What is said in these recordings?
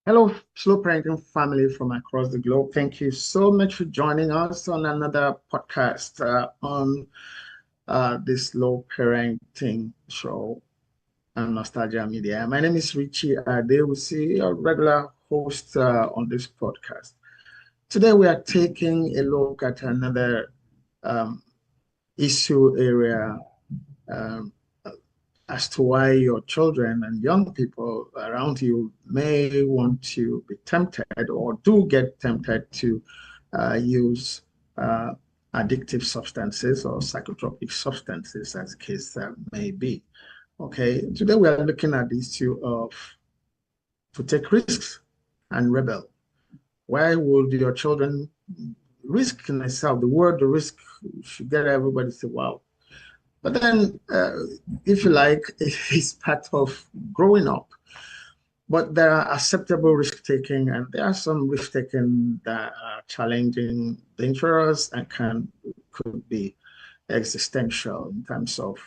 Hello, slow parenting family from across the globe. Thank you so much for joining us on another podcast on this slow parenting show on Nostalgia Media. My name is Richie Adewusi, a regular host on this podcast. Today, we are taking a look at another um, issue area um, as to why your children and young people around you may want to be tempted or do get tempted to use uh, addictive substances or psychotropic substances, as the case may be. Okay, today we are looking at the issue of to take risks and rebel. Why would your children risk in itself? The word the risk should get everybody to say, wow. But then, if you like, it's part of growing up. But there are acceptable risk taking, and there are some risk taking that are challenging, dangerous, and could be existential in terms of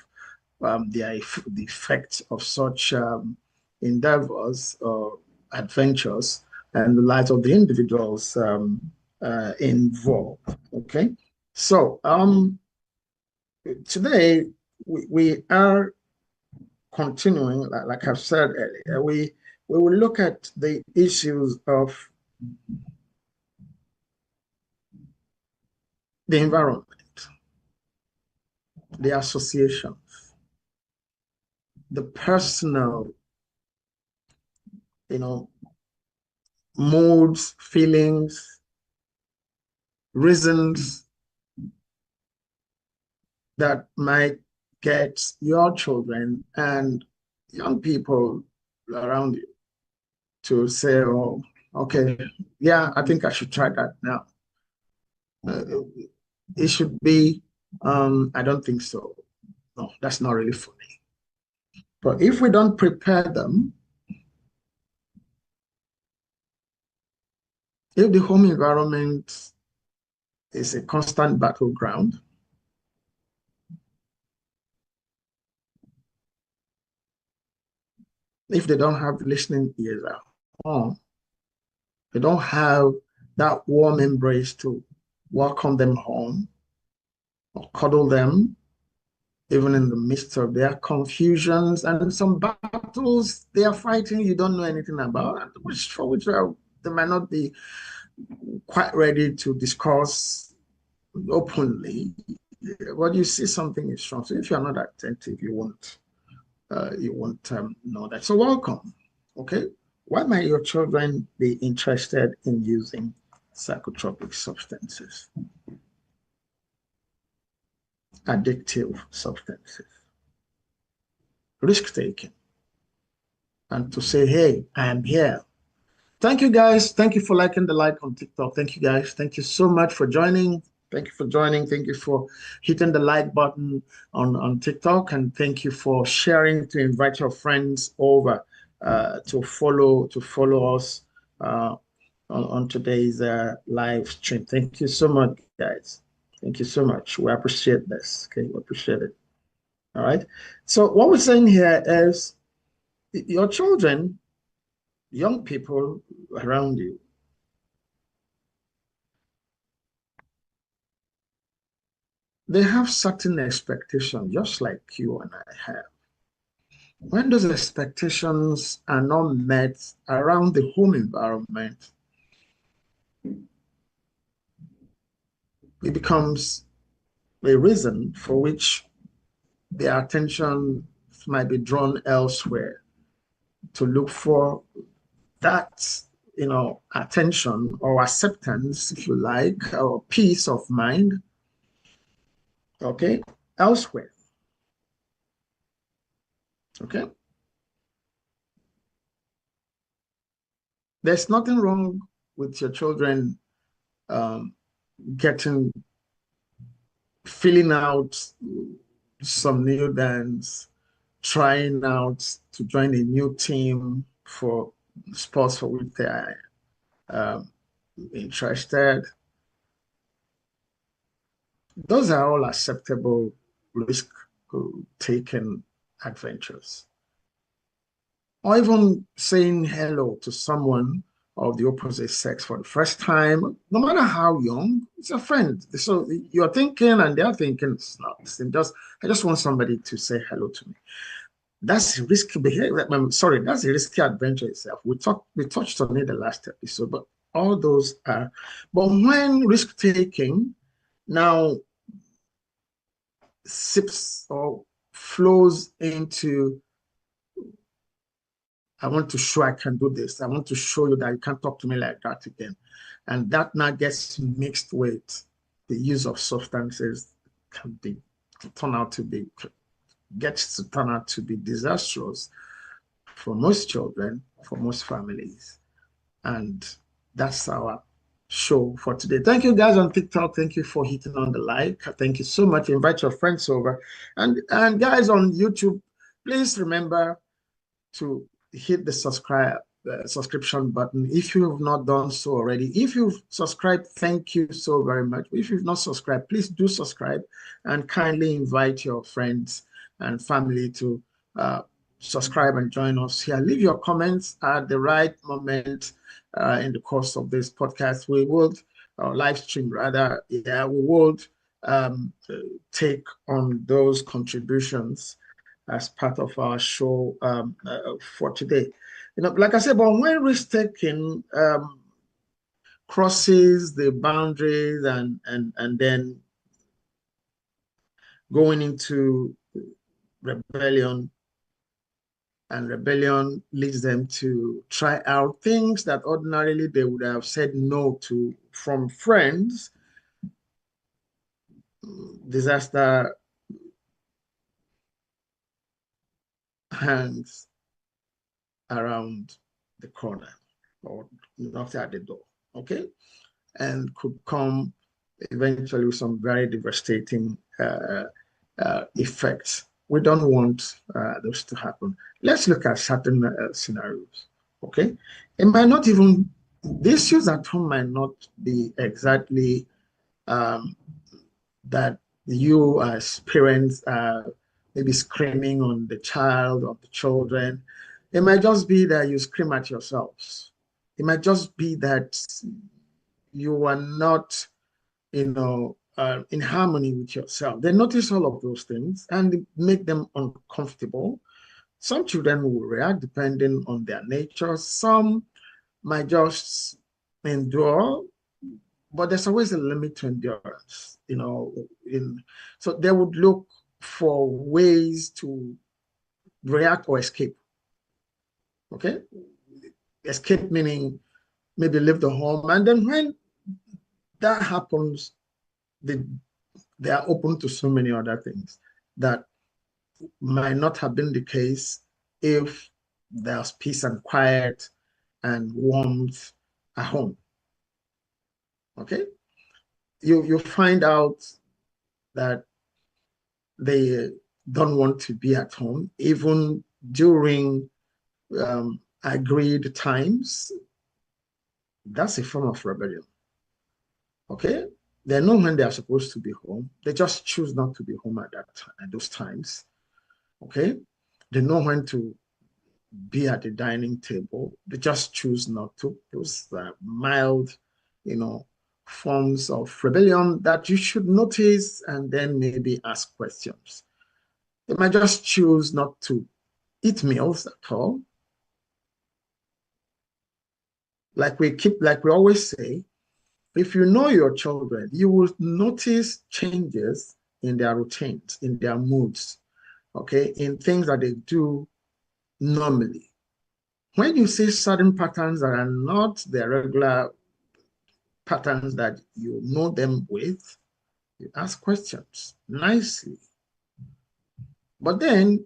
the effect of such endeavors or adventures and the lives of the individuals involved. Okay, so today we are continuing, like I've said earlier, we will look at the issues of the environment, the associations, the personal, you know, moods, feelings, reasons that might get your children and young people around you to say, oh, okay, yeah, I think I should try that now. It should be, I don't think so. No, that's not really funny. But if we don't prepare them, if the home environment is a constant battleground, if they don't have listening ears at home, they don't have that warm embrace to welcome them home or cuddle them, even in the midst of their confusions and some battles they are fighting you don't know anything about, for which they might not be quite ready to discuss openly. But you see something is wrong. So if you're not attentive, you won't know that. So welcome. Okay. Why might your children be interested in using psychotropic substances, addictive substances, risk taking, and to say, hey, I am here. Thank you guys. Thank you for liking the like on TikTok. Thank you guys. Thank you so much for joining. Thank you for joining. Thank you for hitting the like button on TikTok. And thank you for sharing to invite your friends over to follow us on today's live stream. Thank you so much, guys. Thank you so much. We appreciate this. Okay, we appreciate it. All right. So what we're saying here is your children, young people around you, they have certain expectations, just like you and I have. When those expectations are not met around the home environment, it becomes a reason for which their attention might be drawn elsewhere to look for that, attention or acceptance, if you like, or peace of mind, okay, elsewhere. Okay. There's nothing wrong with your children getting filling out some new dance, trying out to join a new team for sports for which they are interested. Those are all acceptable risk-taken adventures. Or even saying hello to someone of the opposite sex for the first time, no matter how young, it's a friend. So you're thinking and they're thinking it's not. I just want somebody to say hello to me. That's risky behavior. I'm sorry, that's a risky adventure itself. We touched on it the last episode, but all those are. But when risk taking now sips or flows into, I want to show I can do this. I want to show you that you can't talk to me like that again. And that now gets mixed with the use of substances can be turn out to be gets to turn out to be disastrous for most children, for most families. And that's our show for today. Thank you guys on TikTok. Thank you for hitting on the like. Thank you so much. Invite your friends over. And guys on YouTube, please remember to hit the subscription button if you have not done so already. If you've subscribed, thank you so very much. If you've not subscribed, please do subscribe and kindly invite your friends and family to subscribe and join us here. Leave your comments at the right moment in the course of this podcast. We would live stream rather. Yeah, we would take on those contributions as part of our show for today. You know, like I said, but when risk taking crosses the boundaries and then going into rebellion, and rebellion leads them to try out things that ordinarily they would have said no to from friends, disaster hangs around the corner or knocked at the door, okay? And could come eventually with some very devastating effects. We don't want those to happen. Let's look at certain scenarios, okay? It might not even, the issues at home might not be exactly that you as parents are maybe screaming on the child or the children. It might just be that you scream at yourselves. It might just be that you are not, in harmony with yourself. They notice all of those things and make them uncomfortable. Some children will react depending on their nature. Some might just endure, but there's always a limit to endurance, so they would look for ways to react or escape. Okay? Escape meaning maybe leave the home. And then when that happens, they are open to so many other things that might not have been the case if there's peace and quiet and warmth at home. Okay? You find out that they don't want to be at home, even during agreed times. That's a form of rebellion. Okay? They know when they are supposed to be home. They just choose not to be home at those times. Okay? They know when to be at the dining table. They just choose not to. Those mild, forms of rebellion that you should notice and then maybe ask questions. They might just choose not to eat meals at all. Like we always say, if you know your children, you will notice changes in their routines, in their moods, okay, in things that they do normally. When you see certain patterns that are not the regular patterns that you know them with, you ask questions nicely. But then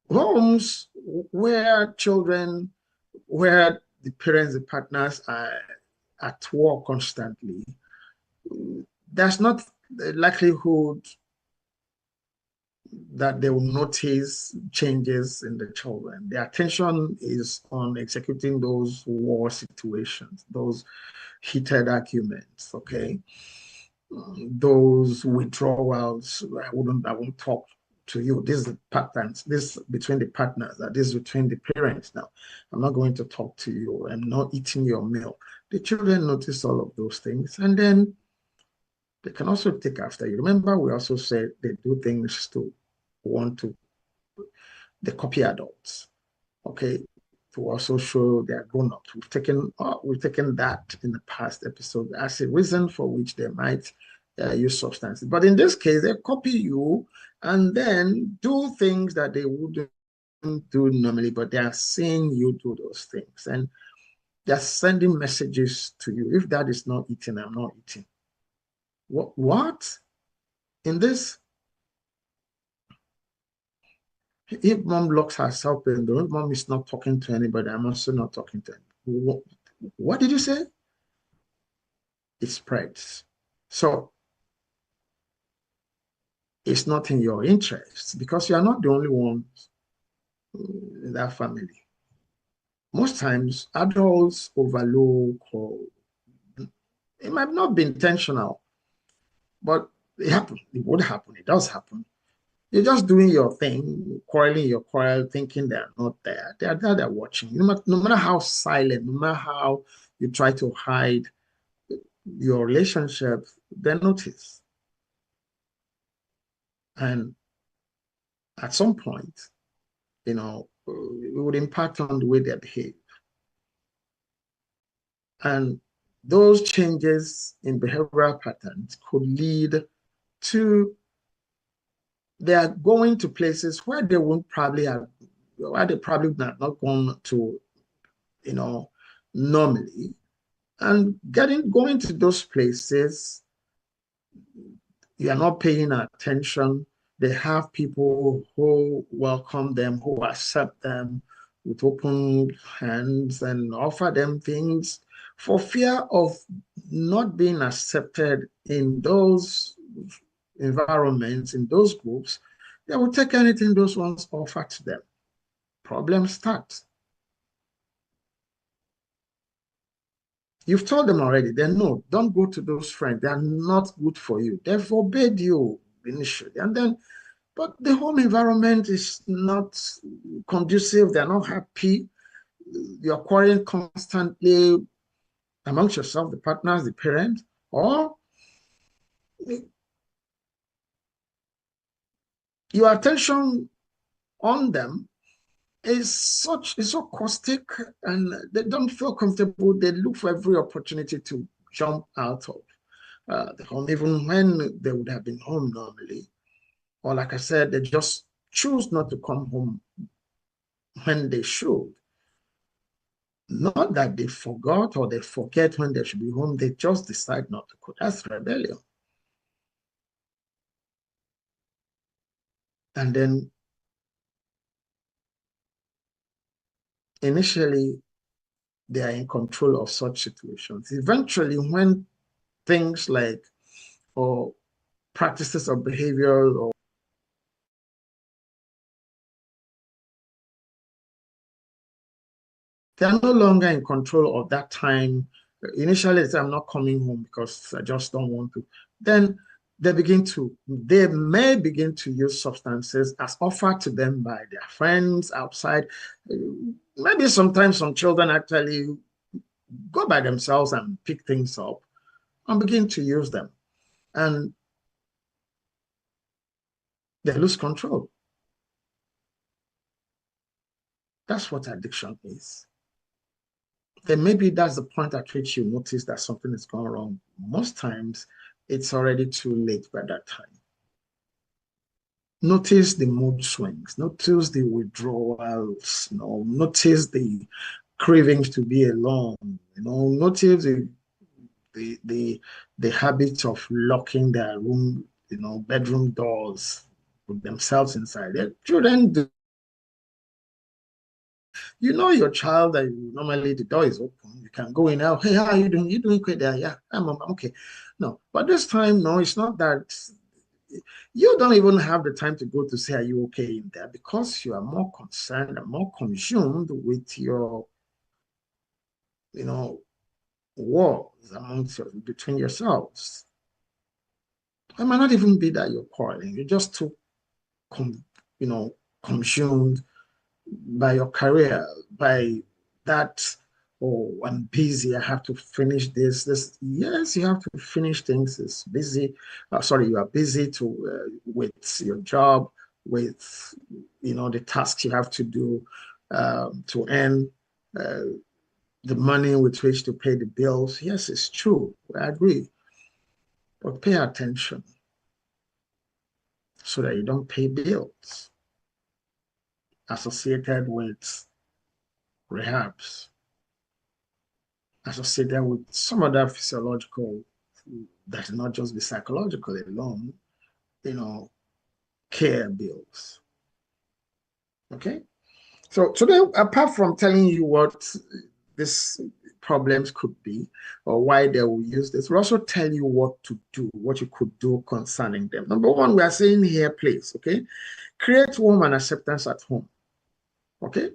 homes where the parents, the partners are at war constantly, there's not the likelihood that they will notice changes in the children. Their attention is on executing those war situations, those heated arguments, okay? Those withdrawals. I won't talk to you. This is the patterns, this between the partners, that this is between the parents now. I'm not going to talk to you. I'm not eating your meal. The children notice all of those things, and then they can also take after you. Remember, we also said they do things to want to, they copy adults, okay, to also show they are grown up. We've taken that in the past episode as a reason for which they might use substances. But in this case, they copy you and then do things that they wouldn't do normally, but they are seeing you do those things. And they're sending messages to you. If dad is not eating, I'm not eating. What? In this, if mom locks herself in the room, mom is not talking to anybody, I'm also not talking to anybody. What did you say? It spreads. So it's not in your interest because you are not the only one in that family. Most times, adults overlook, or it might not be intentional, but it happens. It would happen. It does happen. You're just doing your thing, quarreling your quarrel, thinking they're not there. They're there, they're watching. No matter how silent, no matter how you try to hide your relationship, they notice. And at some point, it would impact on the way they behave. And those changes in behavioral patterns could lead to they are going to places where they won't probably have, where they probably not gone to, normally. And going to those places, you are not paying attention. They have people who welcome them, who accept them with open hands and offer them things for fear of not being accepted in those environments, in those groups. They will take anything those ones offer to them. Problems start. You've told them already, they know, don't go to those friends. They are not good for you. They forbade you initially. And then, but the home environment is not conducive. They're not happy. You're quarreling constantly amongst yourself, the partners, the parents, or your attention on them is so caustic, and they don't feel comfortable. They look for every opportunity to jump out of the home, even when they would have been home normally. Or like I said, they just choose not to come home when they should. Not that they forgot or they forget when they should be home, they just decide not to go. That's rebellion. And then initially, they are in control of such situations. Eventually, when things like or practices of behavior or they are no longer in control of that time. Initially, they say, I'm not coming home because I just don't want to. Then they may begin to use substances as offered to them by their friends outside. Maybe sometimes some children actually go by themselves and pick things up and begin to use them. And they lose control. That's what addiction is. Then maybe that's the point at which you notice that something is going wrong. Most times, it's already too late by that time. Notice the mood swings. Notice the withdrawals. Notice the cravings to be alone. Notice the habit of locking their room, bedroom doors with themselves inside. Their children do. Your child that normally the door is open. You can go in now. Hey, how are you doing? You doing great there? Yeah, I'm okay. No, but this time, no, it's not that. You don't even have the time to go to say, are you okay in there? Because you are more concerned and more consumed with your, wars between yourselves. It might not even be that you're quarreling. You're just too you know, consumed by your career, by that, oh, I'm busy, I have to finish this. Yes, you have to finish things. It's busy. Sorry, you are busy with your job, with, the tasks you have to do to earn the money with which to pay the bills. Yes, it's true. I agree. But pay attention so that you don't pay bills associated with rehabs, associated with some other physiological, that not just the psychological alone, you know, care bills. Okay. So today, apart from telling you what these problems could be or why they will use this, we'll also tell you what to do, what you could do concerning them. Number one, we are saying here, please, okay, create warm and acceptance at home. Okay.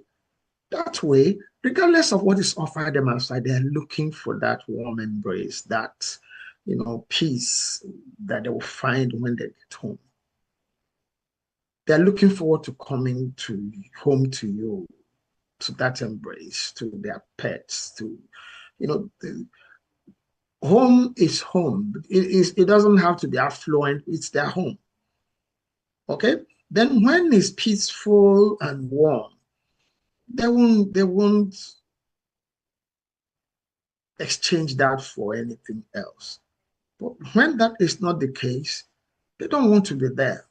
That way, regardless of what is offered them outside, they're looking for that warm embrace, that, peace that they will find when they get home. They're looking forward to coming home to you, to that embrace, to their pets, to, home is home. It doesn't have to be affluent. It's their home. Okay? Then when it's peaceful and warm, they won't exchange that for anything else. But when that is not the case, they don't want to be there.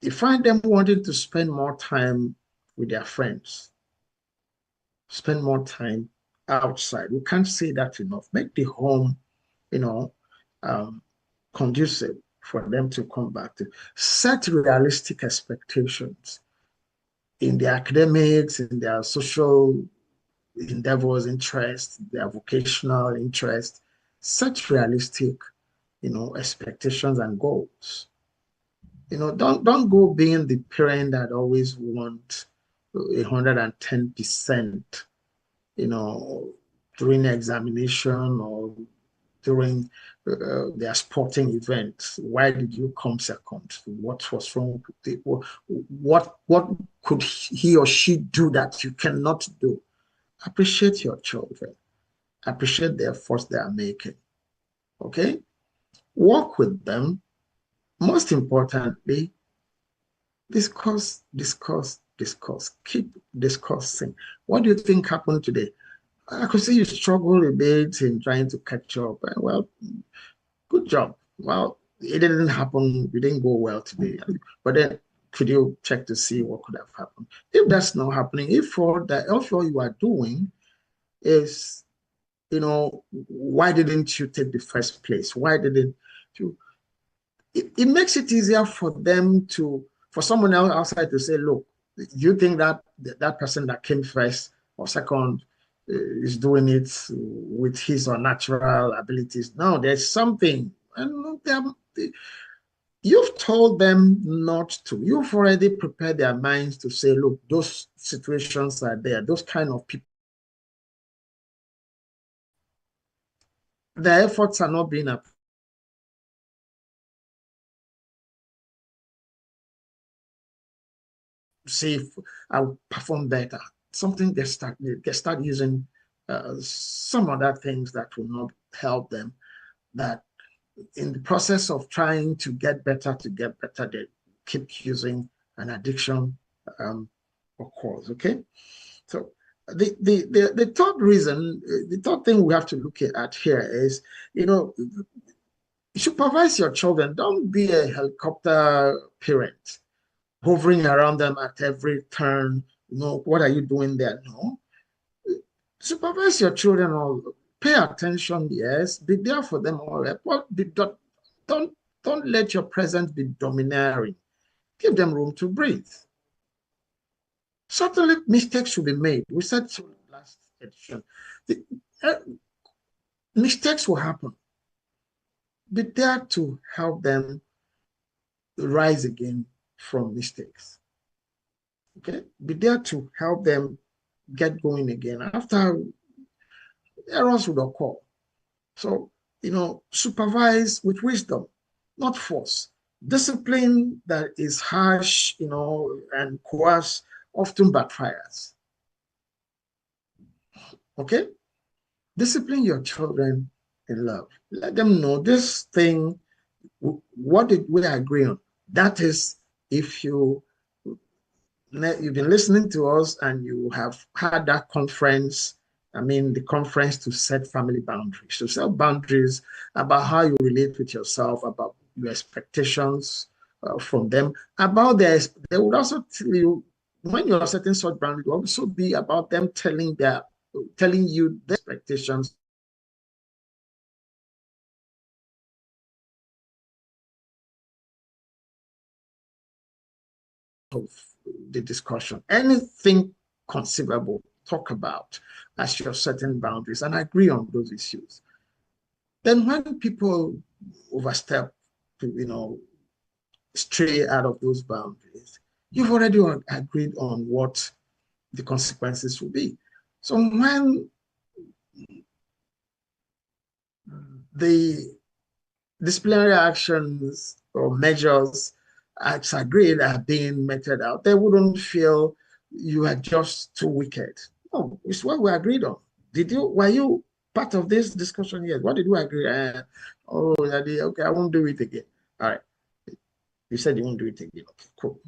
You find them wanting to spend more time with their friends, spend more time outside. We can't say that enough. Make the home, conducive for them to come back to. Set realistic expectations in their academics, in their social endeavors, interests, their vocational interest. Set realistic, expectations and goals. Don't go being the parent that always want 110%, during examination or during their sporting events. Why did you come second? What was wrong with it? What could he or she do that you cannot do? Appreciate your children. Appreciate the efforts they are making. Okay? Work with them. Most importantly, discuss. Keep discussing. What do you think happened today? I could see you struggle a bit in trying to catch up. Well, good job. Well, it didn't happen. You didn't go well today. But then could you check to see what could have happened? If that's not happening, if all you are doing is, why didn't you take the first place? Why didn't you? It makes it easier for someone else outside to say, look, you think that person that came first or second is doing it with his or natural abilities. No, there's something. And you've told them not to. You've already prepared their minds to say, look, those situations are there. Those kind of people. Their efforts are not being appreciated. See if I'll perform better. Something they start using some other things that will not help them. That in the process of trying to get better, they keep using an addiction occurs. Okay, so the third reason, the third thing we have to look at here is, supervise your children. Don't be a helicopter parent, hovering around them at every turn. What are you doing there? No. Supervise your children, or pay attention, yes. Be there for them all right. But don't let your presence be domineering. Give them room to breathe. Certainly mistakes should be made. We said so last edition. Mistakes will happen. Be there to help them rise again from mistakes. Okay? Be there to help them get going again after errors would occur. So, supervise with wisdom, not force. Discipline that is harsh, and coarse often backfires. Okay? Discipline your children in love. Let them know this thing, what did we agree on? That is, if you've been listening to us and you have had that conference, the conference to set family boundaries, to set boundaries about how you relate with yourself, about your expectations from them, about their, they would also tell you, when you're setting such boundaries, it will also be about them telling you their expectations of the discussion. Anything conceivable, talk about as you're setting boundaries and agree on those issues. Then when people overstep, stray out of those boundaries, you've already agreed on what the consequences will be. So when the disciplinary actions or measures as agreed are being meted out, they wouldn't feel you are just too wicked. No, it's what we agreed on. Were you part of this discussion yet? What did we agree? Oh, okay, I won't do it again. All right. You said you won't do it again. Okay, cool.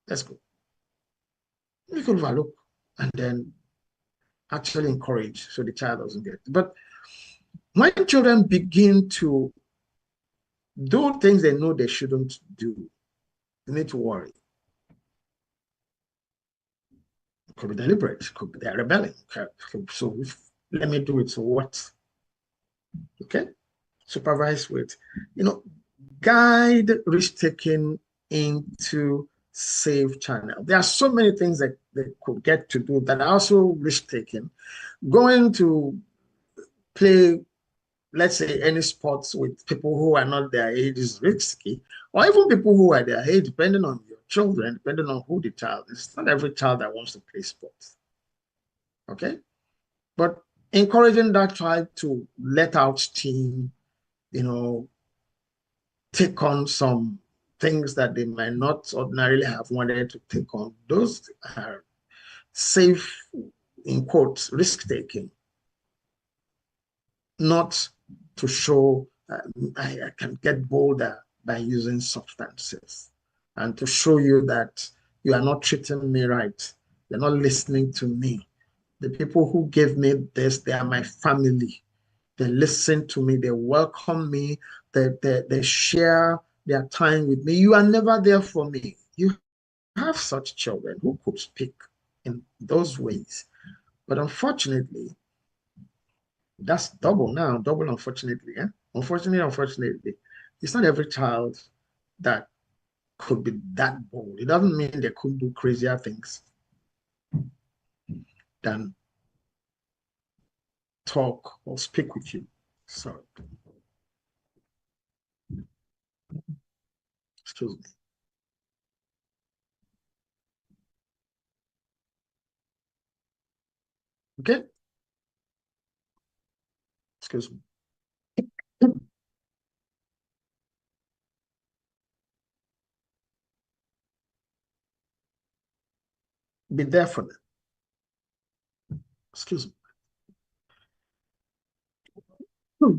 Let's go. We could overlook and then actually encourage so the child doesn't get it. But when children begin to do things they know they shouldn't do, you need to worry. It could be deliberate, it could be they're rebelling. Okay. So let me do it. So what? Okay. Supervise with, guide risk taking into safe channel. There are so many things that they could get to do that are also risk taking. Going to play, let's say, any sports with people who are not their age is risky, or even people who are their age, depending on your children, depending on who the child is. It's not every child that wants to play sports. Okay? But encouraging that child to let out steam, take on some things that they might not ordinarily have wanted to take on. Those are safe, in quotes, risk taking, not to show I can get bolder by using substances and to show you that you are not treating me right. You're not listening to me. The people who gave me this, they are my family. They listen to me. They welcome me. They share their time with me. You are never there for me. You have such children who could speak in those ways. But unfortunately, that's double now, double unfortunately. Yeah? Unfortunately, it's not every child that could be that bold. It doesn't mean they could do crazier things than talk or speak with you. So, excuse me. Okay? Excuse me. Be there for them. Excuse me. Hmm.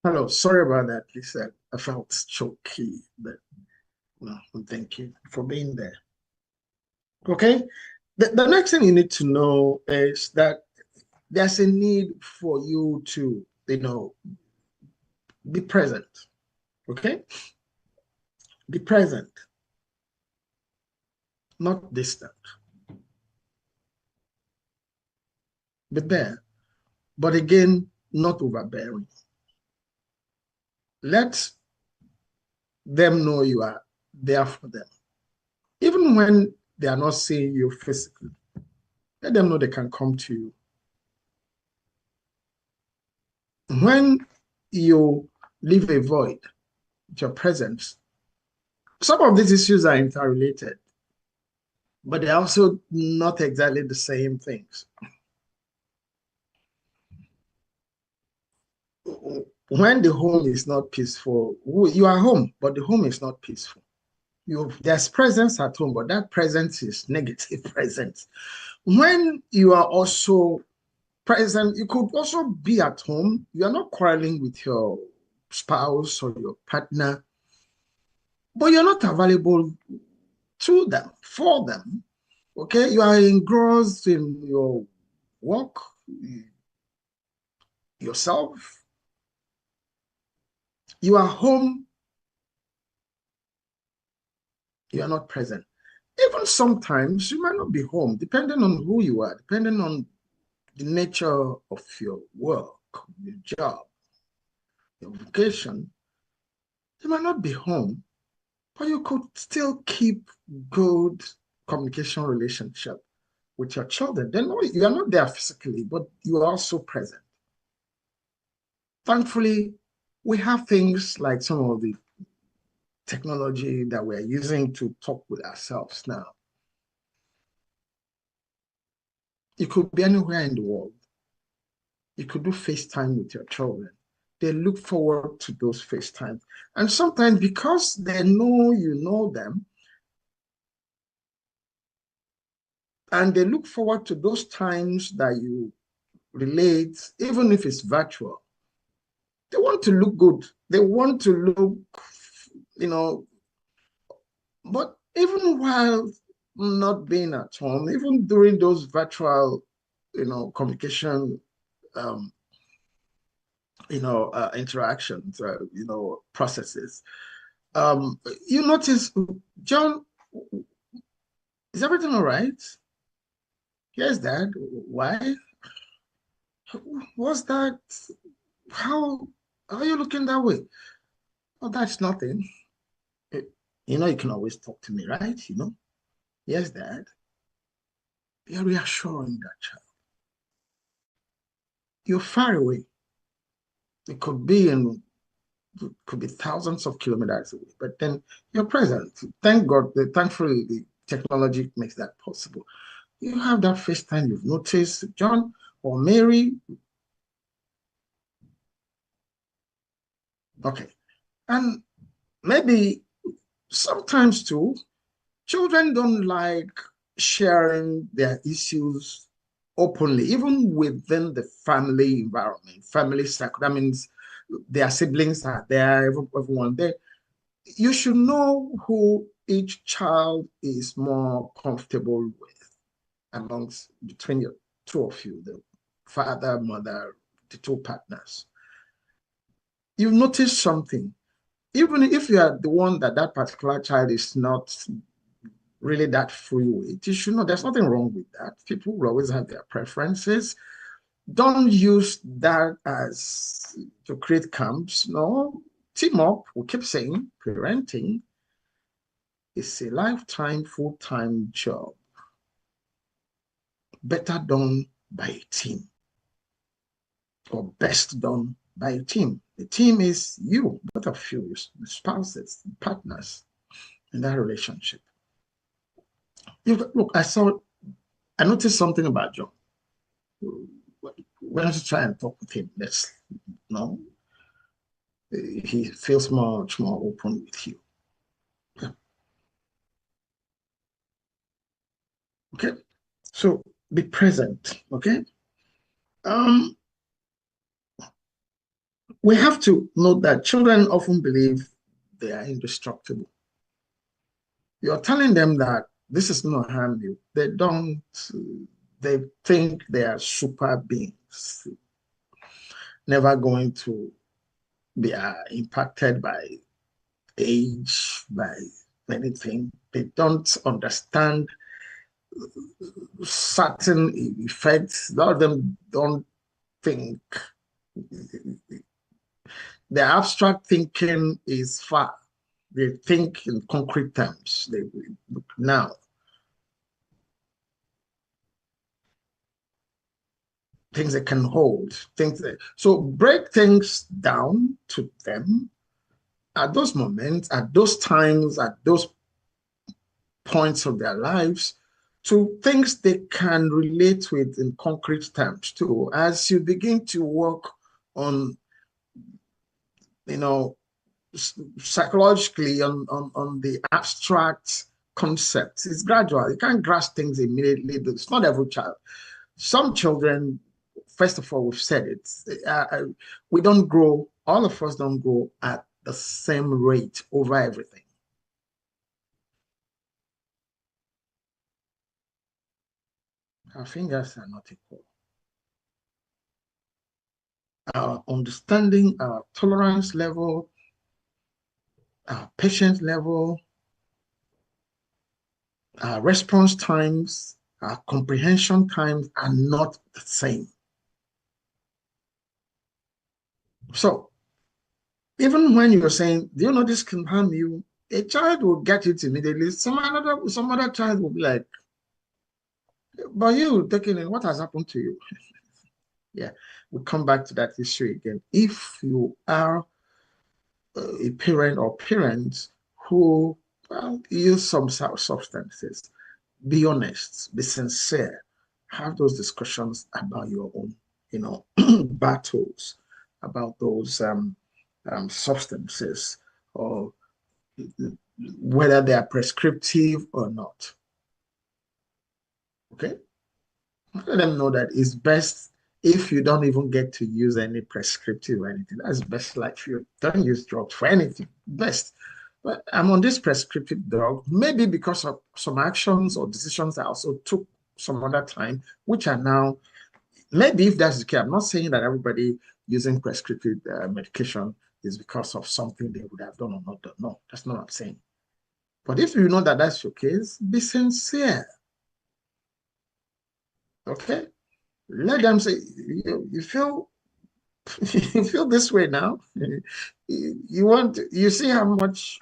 Hello, sorry about that. Please, I felt choky, but no, thank you for being there. Okay, The next thing you need to know is that there's a need for you to, be present. Okay? Be present, not distant. Be there. But again, not overbearing. Let them know you are there for them. Even when they are not seeing you physically, let them know they can come to you. When you leave a void with your presence, some of these issues are interrelated, but they're also not exactly the same things. When the home is not peaceful, you are home, but the home is not peaceful. There's presence at home, but that presence is negative presence. When you are also present, you could also be at home. You are not quarreling with your spouse or your partner, but you're not available to them, for them. Okay, you are engrossed in your work, yourself. You are home, you are not present. Even sometimes you might not be home, depending on who you are, depending on the nature of your work, your job, your vocation. You might not be home, but you could still keep good communication relationship with your children. They know you are not there physically, but you are also present. Thankfully, we have things like some of the technology that we're using to talk with ourselves now. You could be anywhere in the world. You could do FaceTime with your children. They look forward to those FaceTime. And sometimes because they know you know them, and they look forward to those times that you relate, even if it's virtual. They want to look good. They want to look, but even while not being at home, even during those virtual, communication, interactions, processes, you notice, John, is everything all right? Yes, Dad. Why? What's that? How are you looking that way? Oh, that's nothing. Eh, you can always talk to me, right? Yes, Dad. You're reassuring that child. You're far away. It could be thousands of kilometers away, but then you're present. Thank God, thankfully, the technology makes that possible. You have that FaceTime, you've noticed John or Mary. Okay. And maybe sometimes too, children don't like sharing their issues openly, even within the family environment, family circle. That means their siblings are there, everyone there. You should know who each child is more comfortable with amongst between your two of you, the father, mother, the two partners. You notice something. Even if you are the one that particular child is not really that free with, you should know there's nothing wrong with that. People will always have their preferences. Don't use that as to create camps. No, team up. We keep saying parenting is a lifetime, full-time job. Better done by a team, or best done by a team. The team is you, both of you, spouses, partners in that relationship. Look, I noticed something about John. Why don't you try and talk with him? He feels much more open with you. Yeah. Okay, so be present. Okay, um, we have to note that children often believe they are indestructible. You're telling them that this is not harm you. They think they are super beings, never going to be impacted by age, by anything. They don't understand certain effects. A lot of them don't think. The abstract thinking is far. They think in concrete terms. They now things they can hold, things that, so break things down to them at those moments, at those times, at those points of their lives, to things they can relate with in concrete terms too. As you begin to work on, psychologically on the abstract concepts, it's gradual. You can't grasp things immediately. It's not every child. Some children, first of all, we've said it, we don't grow, all of us don't grow at the same rate over everything. Our fingers are not equal. Our understanding, our tolerance level, our patience level, our response times, our comprehension times are not the same. So even when you're saying, do you know this can harm you? A child will get it immediately. Some other child will be like, but you taking it, what has happened to you? Yeah, we come back to that issue again. If you are a parent or parents who use some substances, be honest, be sincere, have those discussions about your own, battles, about those substances, or whether they are prescriptive or not. Okay? Let them know that it's best if you don't even get to use any prescriptive or anything. That's best. Like if you don't use drugs for anything, best. But I'm on this prescriptive drug, maybe because of some actions or decisions I also took some other time, which are now, maybe if that's the case, I'm not saying that everybody using prescriptive medication is because of something they would have done or not done. No, that's not what I'm saying. But if you know that that's your case, be sincere. Okay? Let them say, you feel you feel this way now. You see how much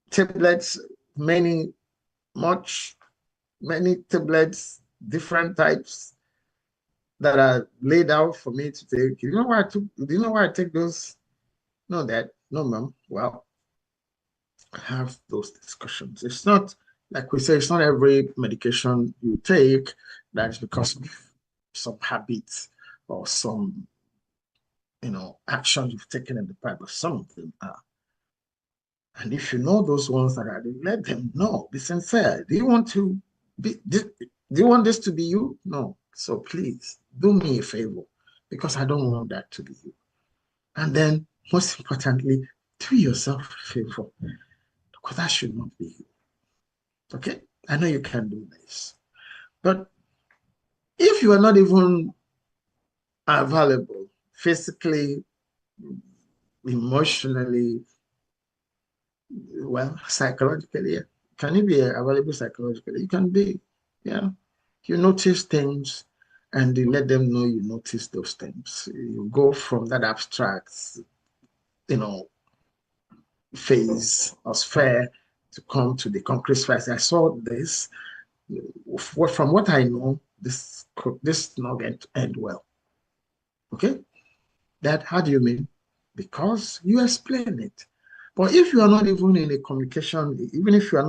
tablets, many tablets, different types that are laid out for me to take. Do you know why I take those? No, Dad. No, Mom. Well, have those discussions. It's not, like we say, it's not every medication you take that is because of some habits or some, actions you've taken in the past, but some of them are. And if you know those ones that are, let them know. Be sincere. Do you want this to be you? No. So please do me a favor, because I don't want that to be you. And then, most importantly, do yourself a favor, because that should not be you. Okay? I know you can do this. But if you are not even available physically, emotionally, well, psychologically, yeah. Can you be available psychologically? You can be, yeah. You notice things and you let them know you notice those things. You go from that abstract, phase or sphere to come to the concrete sphere. I saw this. From what I know, this is not going to end well. Okay? That, how do you mean? Because you explain it. But if you are not even in a communication, if you are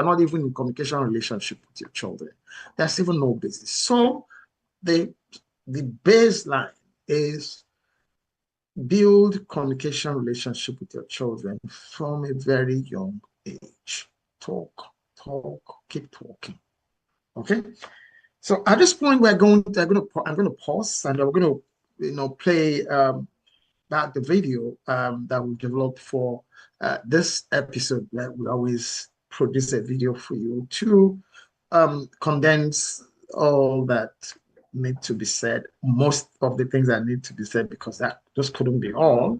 not even in communication relationship with your children, there's even no basis. So the baseline is build communication relationship with your children from a very young age. Talk, keep talking. Okay. So at this point, I'm going to pause, and we're going to, play back the video that we developed for this episode. That we always produce a video for you to condense all that need to be said, most of the things that need to be said, because that just couldn't be all.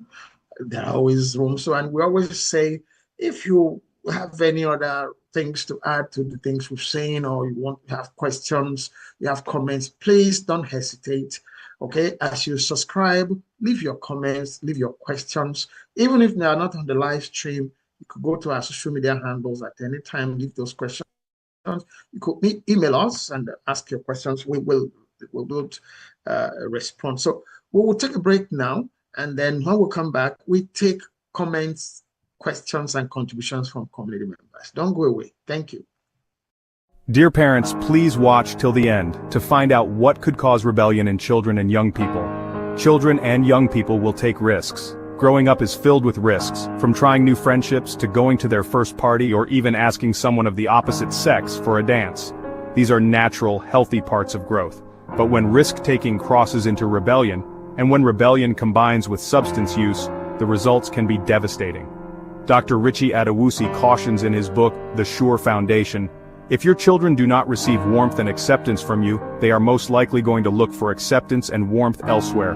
There are always room. So, and we always say, if you have any other things to add to the things we've seen, or you want to have questions, you have comments, please don't hesitate. Okay, as you subscribe, leave your comments, leave your questions. Even if they are not on the live stream, you could go to our social media handles at any time, leave those questions. You could email us and ask your questions. We will respond. So we will take a break now, and then when we come back, we take comments, questions, and contributions from community members. Don't go away. Thank you. Dear parents, please watch till the end to find out what could cause rebellion in children and young people. Children and young people will take risks. Growing up is filled with risks, from trying new friendships to going to their first party or even asking someone of the opposite sex for a dance. These are natural, healthy parts of growth. But when risk-taking crosses into rebellion, and when rebellion combines with substance use, the results can be devastating. Dr. Richie Adewusi cautions in his book, The Sure Foundation, if your children do not receive warmth and acceptance from you, they are most likely going to look for acceptance and warmth elsewhere.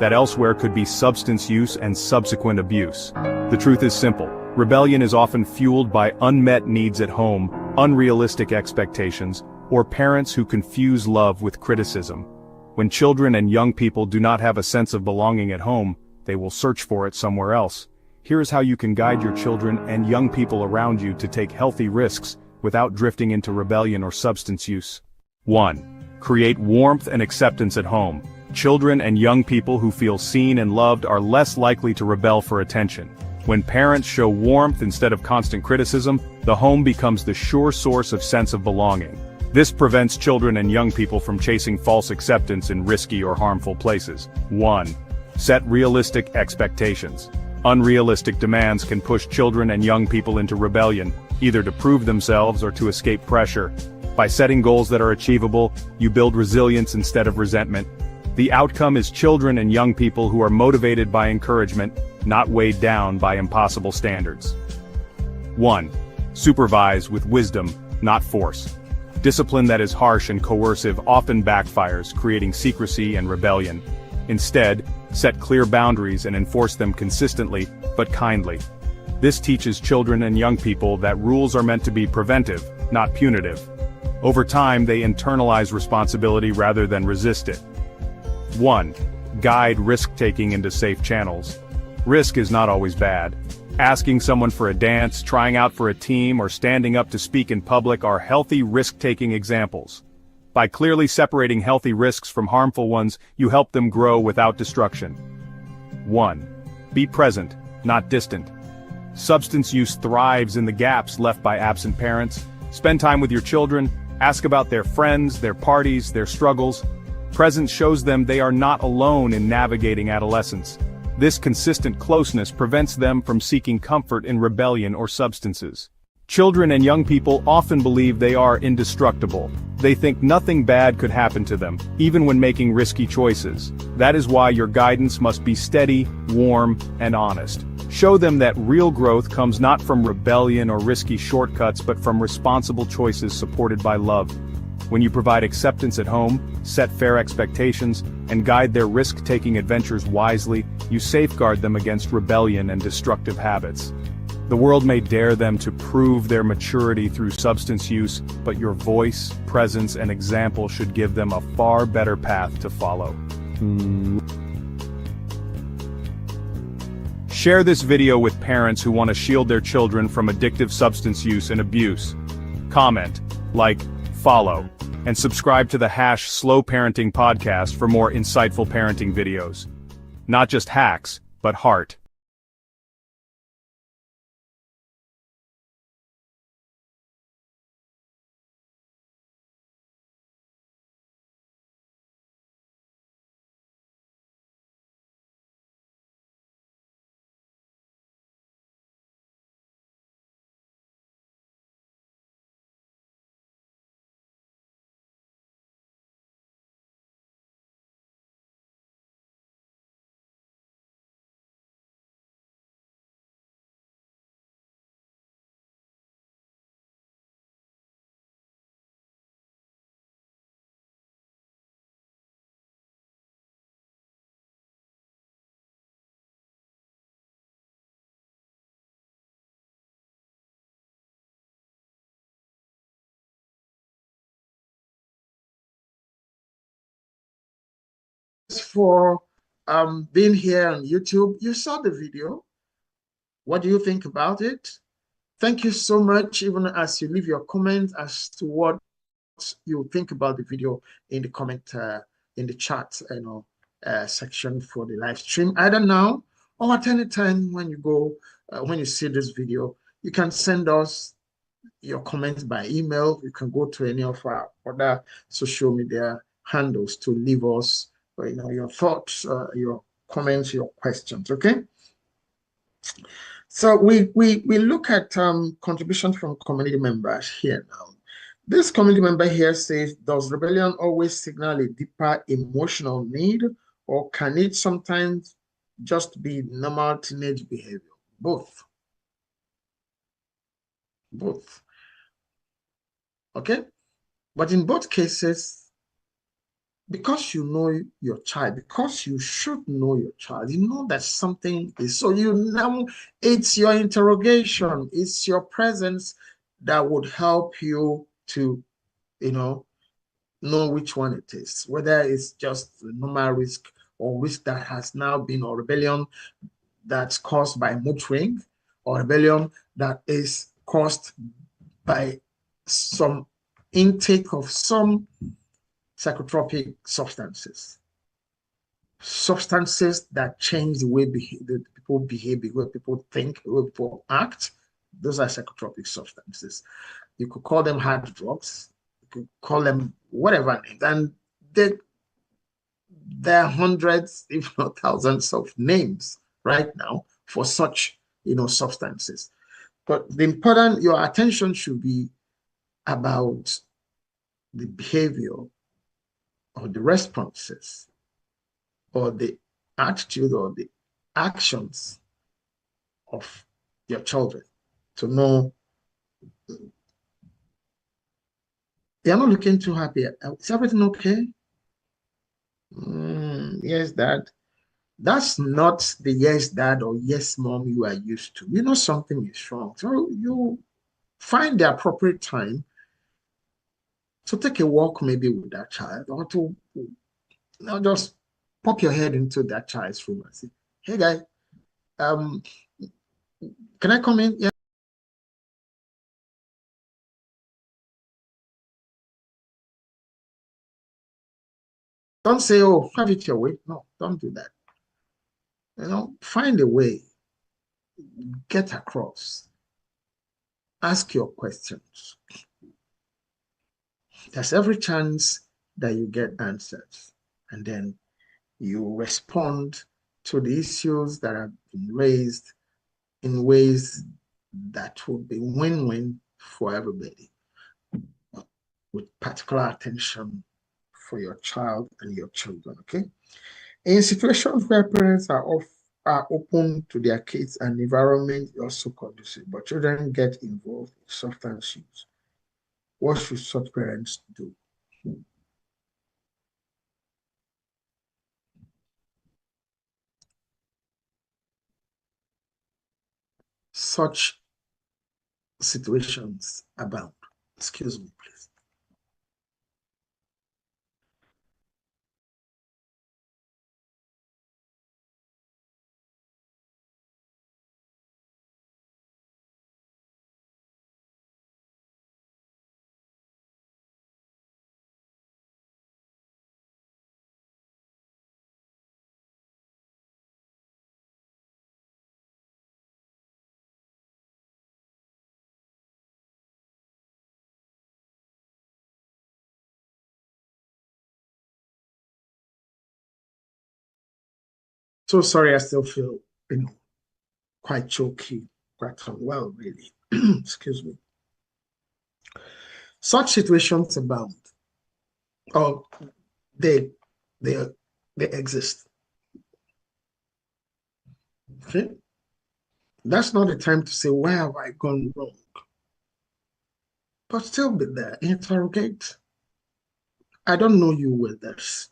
That elsewhere could be substance use and subsequent abuse. The truth is simple. Rebellion is often fueled by unmet needs at home, unrealistic expectations, or parents who confuse love with criticism. When children and young people do not have a sense of belonging at home, they will search for it somewhere else. Here is how you can guide your children and young people around you to take healthy risks without drifting into rebellion or substance use. 1. Create warmth and acceptance at home. Children and young people who feel seen and loved are less likely to rebel for attention. When parents show warmth instead of constant criticism, the home becomes the sure source of sense of belonging. This prevents children and young people from chasing false acceptance in risky or harmful places. 1. Set realistic expectations. Unrealistic demands can push children and young people into rebellion, either to prove themselves or to escape pressure. By setting goals that are achievable, you build resilience instead of resentment. The outcome is children and young people who are motivated by encouragement, not weighed down by impossible standards. 1. Supervise with wisdom, not force. Discipline that is harsh and coercive often backfires, creating secrecy and rebellion. Instead, set clear boundaries and enforce them consistently, but kindly. This teaches children and young people that rules are meant to be preventive, not punitive. Over time, they internalize responsibility rather than resist it. 1. Guide risk-taking into safe channels. Risk is not always bad. Asking someone for a dance, trying out for a team, or standing up to speak in public are healthy risk-taking examples. By clearly separating healthy risks from harmful ones, you help them grow without destruction. 1. Be present, not distant. Substance use thrives in the gaps left by absent parents. Spend time with your children, ask about their friends, their parties, their struggles. Presence shows them they are not alone in navigating adolescence. This consistent closeness prevents them from seeking comfort in rebellion or substances. Children and young people often believe they are indestructible. They think nothing bad could happen to them, even when making risky choices. That is why your guidance must be steady, warm, and honest. Show them that real growth comes not from rebellion or risky shortcuts but from responsible choices supported by love. When you provide acceptance at home, set fair expectations, and guide their risk-taking adventures wisely, you safeguard them against rebellion and destructive habits. The world may dare them to prove their maturity through substance use, but your voice, presence, and example should give them a far better path to follow. Share this video with parents who want to shield their children from addictive substance use and abuse. Comment, like, follow, and subscribe to the #SlowParenting podcast for more insightful parenting videos. Not just hacks, but heart. for being here on YouTube. You saw the video. What do you think about it? Thank you so much, even as you leave your comments as to what you think about the video in the comment, in the chat, section for the live stream, either now or at any time when you go, when you see this video. You can send us your comments by email. You can go to any of our other social media handles to leave us, your thoughts, your comments, your questions. Okay. So we look at contributions from community members here now. This community member here says, does rebellion always signal a deeper emotional need, or can it sometimes just be normal teenage behavior? Both. Both. Okay? But in both cases, because you know your child, because you should know your child, you know that something is, so you know it's your interrogation, it's your presence that would help you to, know which one it is, whether it's just a normal risk or risk that has now been, or rebellion that's caused by mood swing, or rebellion that is caused by some intake of some psychotropic substances that change the way people behave, the way people think, the way people act. Those are psychotropic substances. You could call them hard drugs, you could call them whatever names, and there are hundreds, if not thousands, of names right now for such substances. But your attention should be about the behavior or the responses or the attitude or the actions of your children, to know they're not looking too happy. Is everything okay? Yes, Dad. That's not the yes, Dad, or yes, Mom you are used to. You know something is wrong. So you find the appropriate time to take a walk maybe with that child, or to just pop your head into that child's room and say, hey, guy, can I come in? Yeah. Don't say, oh, have it your way. No, don't do that. Find a way, get across, ask your questions. There's every chance that you get answers, and then you respond to the issues that have been raised in ways that would be win-win for everybody, with particular attention for your child and your children. Okay. In situations where parents are open to their kids and the environment is also conducive, but children get involved in substance use, what should such parents do? Such situations abound. Excuse me, please. So sorry, I still feel, quite choky, quite unwell, really. Excuse me. Such situations abound. Oh, they they exist. Okay? That's not the time to say, where have I gone wrong? But still be there, interrogate. I don't know you with this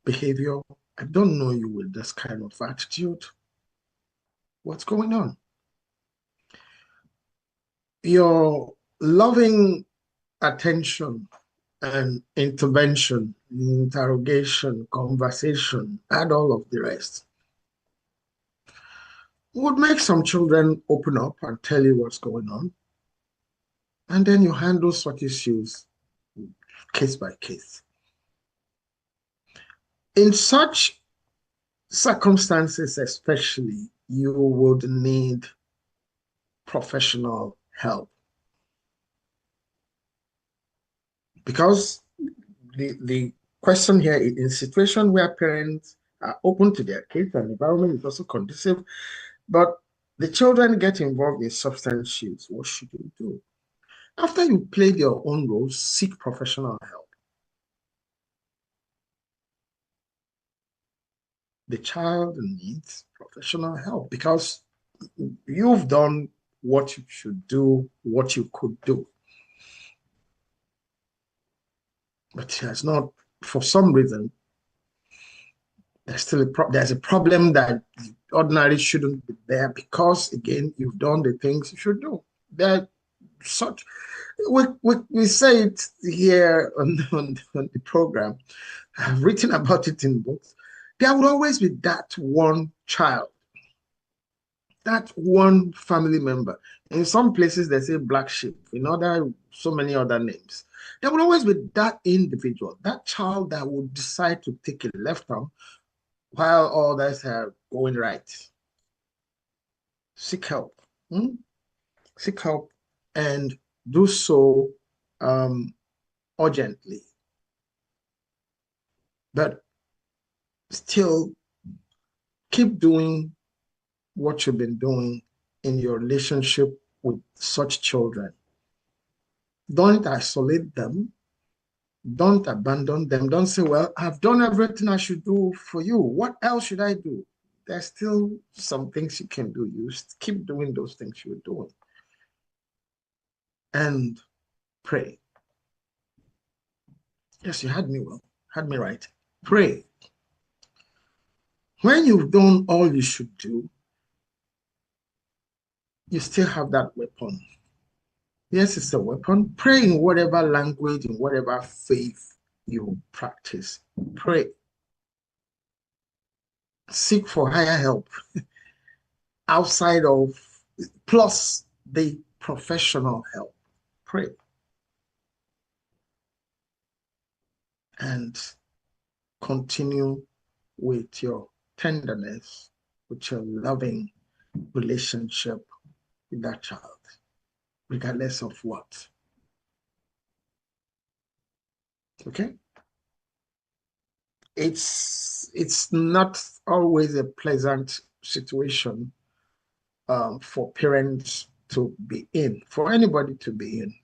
behavior. I don't know you with this kind of attitude. What's going on? Your loving attention and intervention, interrogation, conversation, and all of the rest would make some children open up and tell you what's going on. And then you handle such issues case by case. In such circumstances, especially, you would need professional help. Because the question here is in situation where parents are open to their kids and the environment is also conducive, but the children get involved in substance use, what should you do? After you played your own role, seek professional help. The child needs professional help because you've done what you should do, what you could do. But it has not, for some reason, there's a problem that ordinarily shouldn't be there because, again, you've done the things you should do. There such we say it here on the program. I've written about it in books. There would always be that one child, that one family member. In some places, they say black sheep. In other, so many other names. There would always be that individual, that child that would decide to take a left turn while others are going right. Seek help. Seek help and do so urgently. But still keep doing what you've been doing in your relationship with such children. Don't isolate them. Don't abandon them. Don't say, well, I've done everything I should do for you. What else should I do? There's still some things you can do. You keep doing those things you're doing. And pray. Yes, you had me well, had me right. Pray. When you've done all you should do, you still have that weapon. Yes, it's a weapon. Pray in whatever language, in whatever faith you practice. Pray. Seek for higher help outside of, plus the professional help. Pray. And continue with your tenderness, with your loving relationship with that child, regardless of what. Okay? It's not always a pleasant situation for parents to be in, for anybody to be in.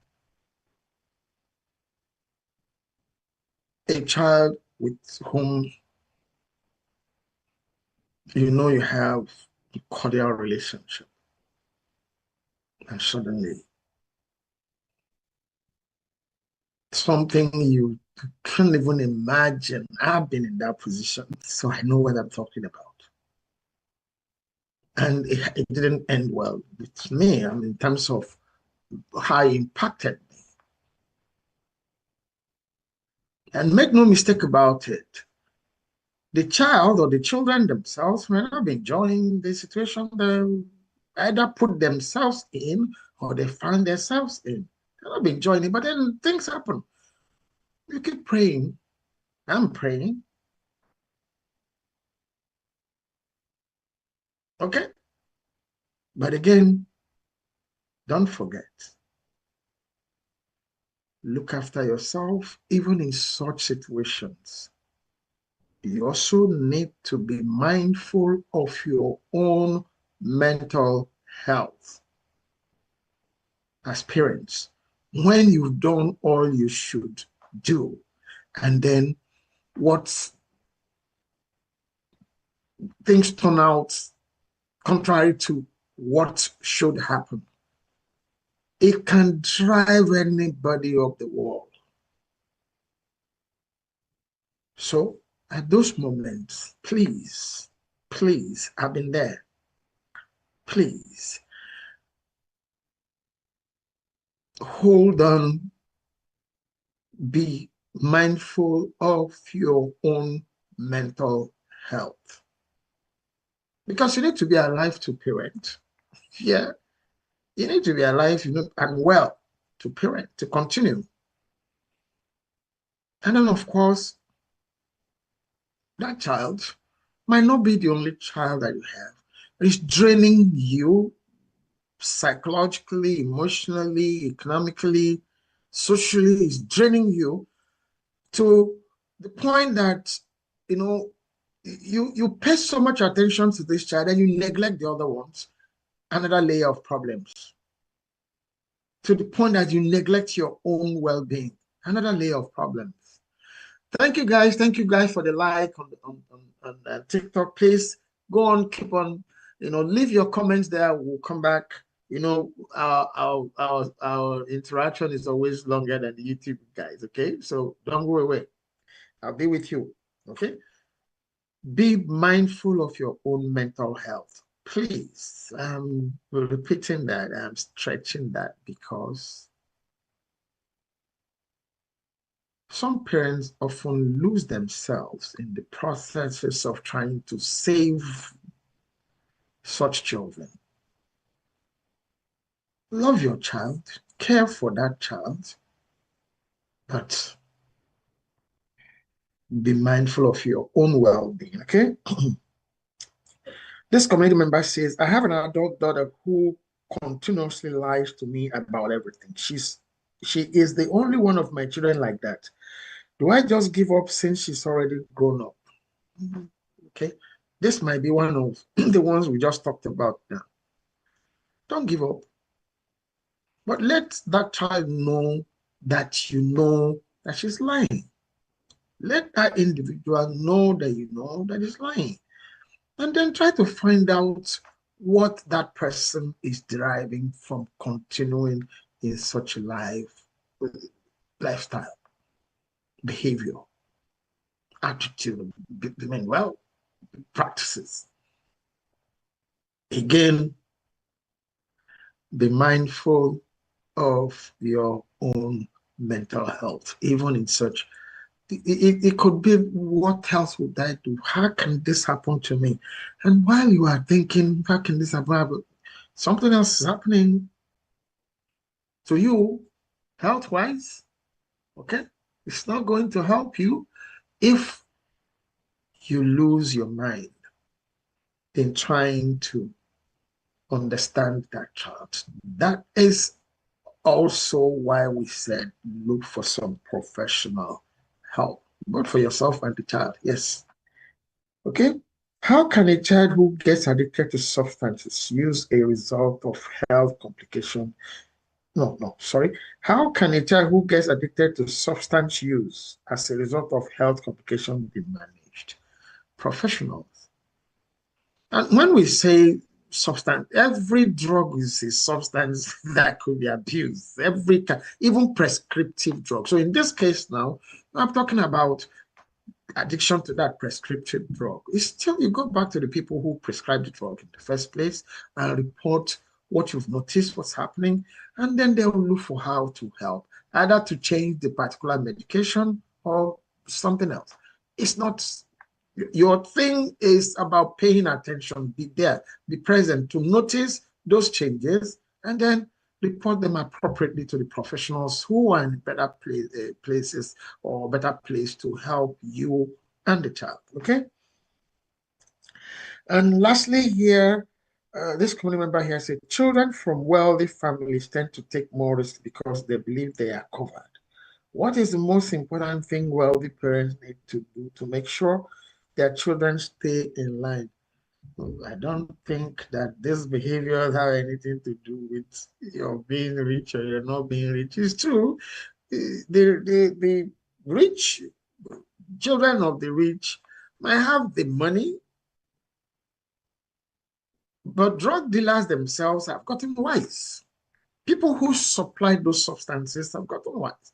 A child with whom you know you have a cordial relationship, and suddenly something you can't even imagine. I've been in that position, so I know what I'm talking about. And it didn't end well with me, I mean, in terms of how it impacted me. And make no mistake about it, the child or the children themselves may not be enjoying the situation they either put themselves in or they find themselves in. They're not be enjoying it, but then things happen. You keep praying. I'm praying. Okay? But again, don't forget, look after yourself, even in such situations. You also need to be mindful of your own mental health as parents. When you've done all you should do, and then what things turn out contrary to what should happen, it can drive anybody up the wall. So at those moments, please, I've been there. Please hold on be mindful of your own mental health. Because you need to be alive to parent. Yeah, you need to be alive, and well to parent, to continue. And then, of course, that child might not be the only child that you have. It's draining you psychologically, emotionally, economically, socially. It's draining you to the point that, you pay so much attention to this child and you neglect the other ones. Another layer of problems. To the point that you neglect your own well-being. Another layer of problems. Thank you guys. Thank you guys for the like on TikTok. Please go on, keep on, leave your comments there. We'll come back. Our interaction is always longer than the YouTube guys. Okay, so don't go away. I'll be with you. Okay, be mindful of your own mental health, please. We're repeating that. I'm stretching that because some parents often lose themselves in the processes of trying to save such children. Love your child, care for that child, but be mindful of your own well-being, okay? This community member says, I have an adult daughter who continuously lies to me about everything. She is the only one of my children like that. Do I just give up since she's already grown up? Okay, this might be one of the ones we just talked about now. Don't give up, but let that child know that you know that she's lying. Let that individual know that you know that he's lying. And then try to find out what that person is deriving from continuing in such a lifestyle, behavior, attitude, practices. Again, be mindful of your own mental health, even in such. It could be, what else would I do? How can this happen to me? And while you are thinking, how can this happen? Something else is happening to you, health-wise, okay? It's not going to help you if you lose your mind in trying to understand that child. That is also why we said look for some professional help, both for yourself and the child. Yes. Okay. How can a child who gets addicted to substances use a result of health complication? No, sorry. How can a child who gets addicted to substance use as a result of health complication be managed? Professionals. And when we say substance, every drug is a substance that could be abused. Even prescriptive drugs. So in this case now, I'm talking about addiction to that prescriptive drug. It's still, you go back to the people who prescribed the drug in the first place and report what you've noticed, what's happening, and then they will look for how to help, either to change the particular medication or something else. It's not, your thing is about paying attention, be there, be present to notice those changes, and then report them appropriately to the professionals who are in better places or better place to help you and the child, okay? And lastly here, this community member here said, children from wealthy families tend to take more risks because they believe they are covered. What is the most important thing wealthy parents need to do to make sure their children stay in line? I don't think that these behaviors have anything to do with your being rich or you're not being rich. It's true. The rich, children of the rich might have the money, but drug dealers themselves have gotten wise. People who supply those substances have gotten wise.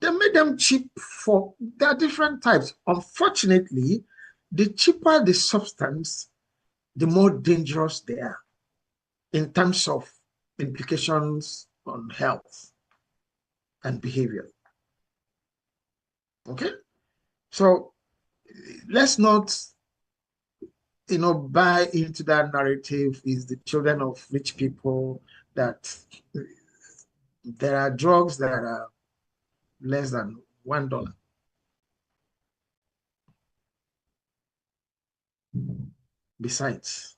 They made them cheap for, there are different types. Unfortunately, the cheaper the substance, the more dangerous they are in terms of implications on health and behavior. Okay, so let's not, buy into that narrative is the children of rich people, that there are drugs that are less than $1. Besides,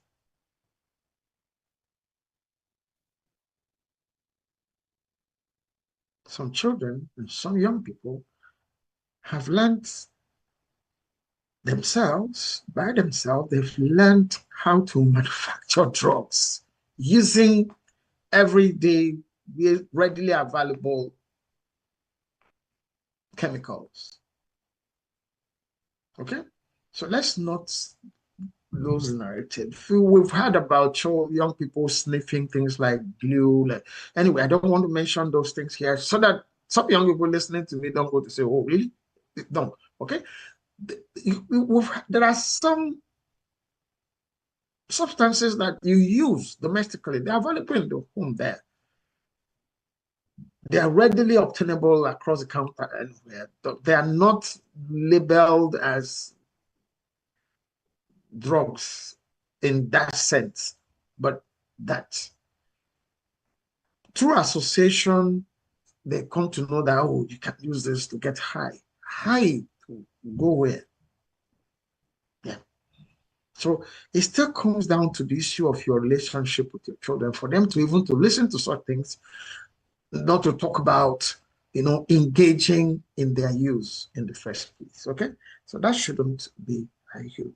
some children and some young people have learned themselves, by themselves, they've learned how to manufacture drugs using everyday, readily available chemicals. Okay? So let's not lose narrative. We've heard about young people sniffing things like glue. Anyway, I don't want to mention those things here so that some young people listening to me don't go to say, oh, really? Don't. Okay? There are some substances that you use domestically. They are available in the home there. They are readily obtainable across the counter anywhere. They are not labeled as drugs in that sense, but that through association, they come to know that, oh, you can use this to get high. High to go where? Yeah. So it still comes down to the issue of your relationship with your children. For them to even to listen to such things, not to talk about, engaging in their use in the first place. Okay, so that shouldn't be a issue.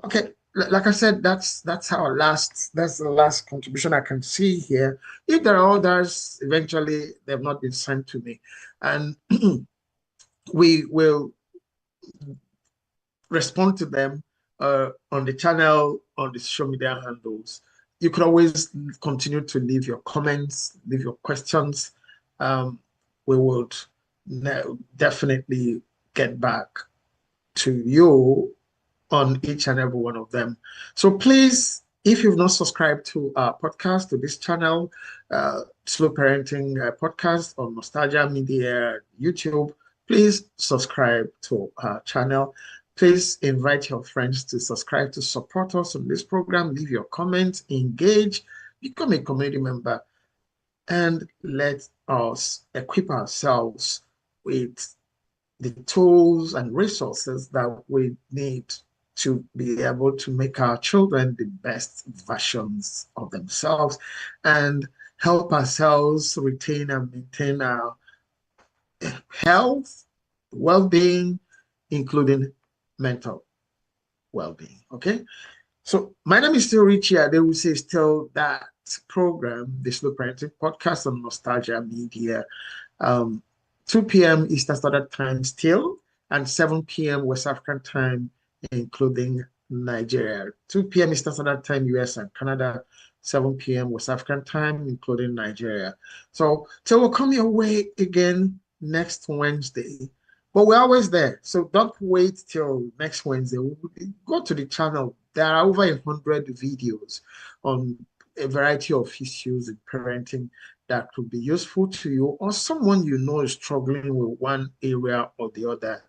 Okay, like I said, that's the last contribution I can see here. If there are others, eventually they've not been sent to me, and we will respond to them on the channel, on the social media handles. You could always continue to leave your comments, leave your questions. We would definitely get back to you on each and every one of them. So please, if you've not subscribed to our podcast, to this channel, Slow Parenting Podcast on Nostalgia Media YouTube, please subscribe to our channel. Please invite your friends to subscribe, to support us on this program. Leave your comments, engage, become a community member, and let us equip ourselves with the tools and resources that we need to be able to make our children the best versions of themselves and help ourselves retain and maintain our health, well-being, including mental well-being. Okay, so my name is still Richie. They will say still that program, the Slow Parenting Podcast on Nostalgia Media. 2 p.m. Eastern Standard Time still, and 7 p.m. West African time, including Nigeria. 2 p.m. Eastern Standard Time, US and Canada. 7 p.m. West African time, including Nigeria. So we'll come your way again next Wednesday. But we're always there. So don't wait till next Wednesday. Go to the channel. There are over 100 videos on a variety of issues in parenting that could be useful to you, or someone you know is struggling with one area or the other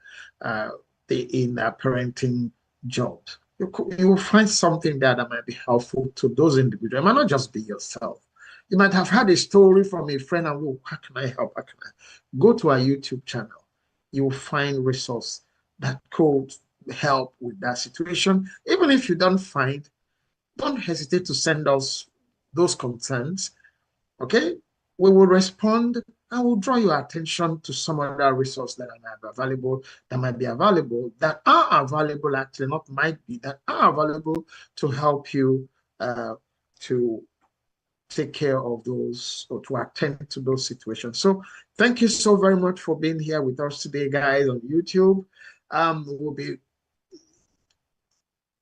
in parenting jobs. You will find something there that might be helpful to those individuals. It might not just be yourself. You might have had a story from a friend and, oh, how can I help? How can I? Go to our YouTube channel. You will find resource that could help with that situation. Even if you don't hesitate to send us those concerns. Okay, we will respond and we'll draw your attention to some other resource that might be available, that are available, actually, not might be, that are available to help you to take care of those, or to attend to those situations. So thank you so very much for being here with us today, guys, on YouTube. We'll be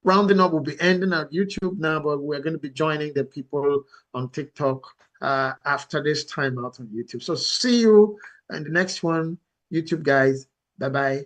rounding up, we'll be ending at YouTube now, but we're going to be joining the people on TikTok after this time out on YouTube. So see you in the next one, YouTube guys. Bye-bye.